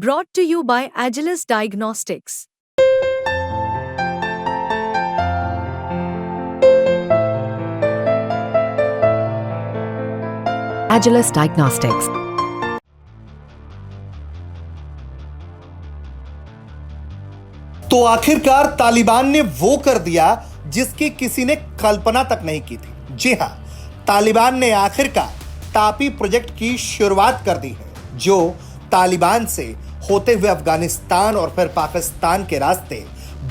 Brought to you by Agilus Diagnostics. Agilus Diagnostics. तो आखिरकार तालिबान ने वो कर दिया जिसकी किसी ने कल्पना तक नहीं की थी। जी हां, तालिबान ने आखिरकार तापी प्रोजेक्ट की शुरुआत कर दी है, जो तालिबान से होते हुए अफगानिस्तान और फिर पाकिस्तान के रास्ते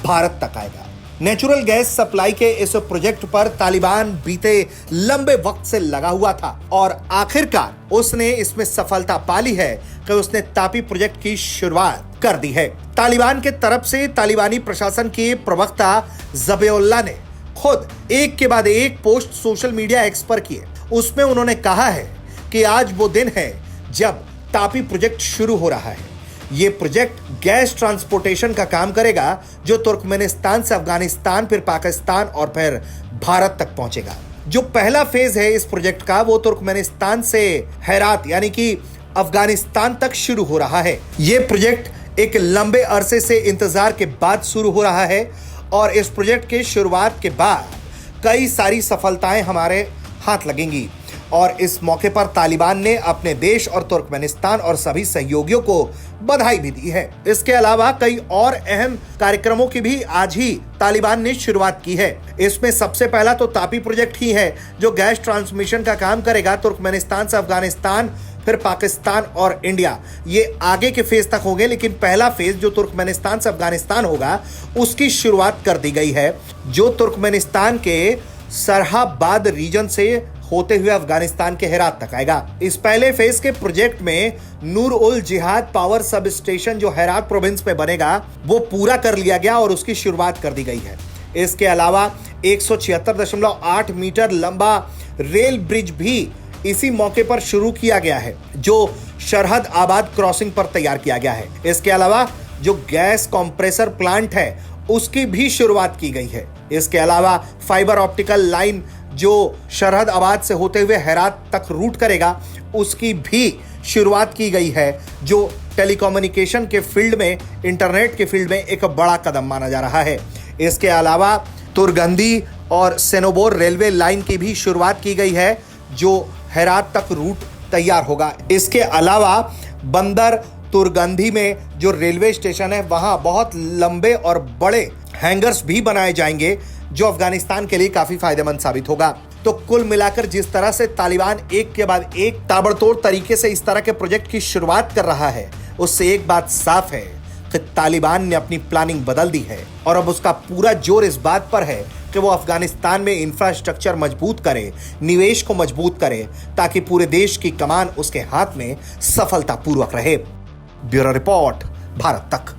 भारत तक आएगा। नेचुरल गैस सप्लाई के इस प्रोजेक्ट पर तालिबान बीते लंबे वक्त से लगा हुआ था और आखिरकार उसने इसमें सफलता पा ली है कि उसने तापी प्रोजेक्ट की शुरुआत कर दी है। तालिबान के तरफ से तालिबानी प्रशासन के प्रवक्ता ज़बीहुल्लाह ने खुद एक के बाद एक पोस्ट सोशल मीडिया एक्स पर किए। उसमें उन्होंने कहा है कि आज वो दिन है जब तापी प्रोजेक्ट शुरू हो रहा है। ये प्रोजेक्ट गैस ट्रांसपोर्टेशन का काम करेगा, जो तुर्कमेनिस्तान से अफगानिस्तान, फिर पाकिस्तान और फिर भारत तक पहुंचेगा। जो पहला फेज है इस प्रोजेक्ट का, वो तुर्कमेनिस्तान से हेरात यानी कि अफगानिस्तान तक शुरू हो रहा है। ये प्रोजेक्ट एक लंबे अरसे से इंतजार के बाद शुरू हो रहा है और इस प्रोजेक्ट के शुरुआत के बाद कई सारी सफलताएं हमारे हाथ लगेंगी और इस मौके पर तालिबान ने अपने देश और तुर्कमेनिस्तान और सभी सहयोगियों को बधाई भी दी है। इसके अलावा कई और अहम कार्यक्रमों की भी आज ही तालिबान ने शुरुआत की है। इसमें सबसे पहला तो तापी प्रोजेक्ट ही है, जो गैस ट्रांसमिशन का काम करेगा तुर्कमेनिस्तान से अफगानिस्तान, फिर पाकिस्तान और इंडिया। ये आगे के फेज तक होंगे, लेकिन पहला फेज जो तुर्कमेनिस्तान से अफगानिस्तान होगा उसकी शुरुआत कर दी गई है, जो तुर्कमेनिस्तान के सरहाबाद रीजन से होते हुए अफगानिस्तान के हेरात तक आएगा। इस पहले फेज के प्रोजेक्ट में नूर उल जिहाद पावर सब स्टेशन जो हेरात प्रोविंस में बनेगा वो पूरा कर लिया गया और उसकी शुरुआत कर दी गई है। इसके अलावा 176.8 मीटर लंबा रेल ब्रिज भी इसी मौके पर शुरू किया गया है, जो सरहद आबाद क्रॉसिंग पर तैयार किया गया है। इसके अलावा जो गैस कंप्रेसर प्लांट है उसकी भी शुरुआत की गई है। इसके अलावा फाइबर ऑप्टिकल लाइन जो सरहद आबाद से होते हुए हेरात तक रूट करेगा उसकी भी शुरुआत की गई है, जो टेलीकम्युनिकेशन के फील्ड में, इंटरनेट के फील्ड में एक बड़ा कदम माना जा रहा है। इसके अलावा तुर्गंदी और सेनोबोर रेलवे लाइन की भी शुरुआत की गई है, जो हेरात तक रूट तैयार होगा। इसके अलावा बंदर तुर्गंदी में जो रेलवे स्टेशन है वहां बहुत लंबे और बड़े हैंगर्स भी बनाए जाएंगे, जो अफगानिस्तान के लिए काफी फायदेमंद साबित होगा। तो कुल मिलाकर जिस तरह से तालिबान एक के बाद एक ताबड़तोड़ तरीके से इस तरह के प्रोजेक्ट की शुरुआत कर रहा है, उससे एक बात साफ है कि तालिबान ने अपनी प्लानिंग बदल दी है और अब उसका पूरा जोर इस बात पर है कि वो अफगानिस्तान में इंफ्रास्ट्रक्चर मजबूत करे, निवेश को मजबूत करे, ताकि पूरे देश की कमान उसके हाथ में सफलतापूर्वक रहे। ब्यूरो रिपोर्ट, भारत तक।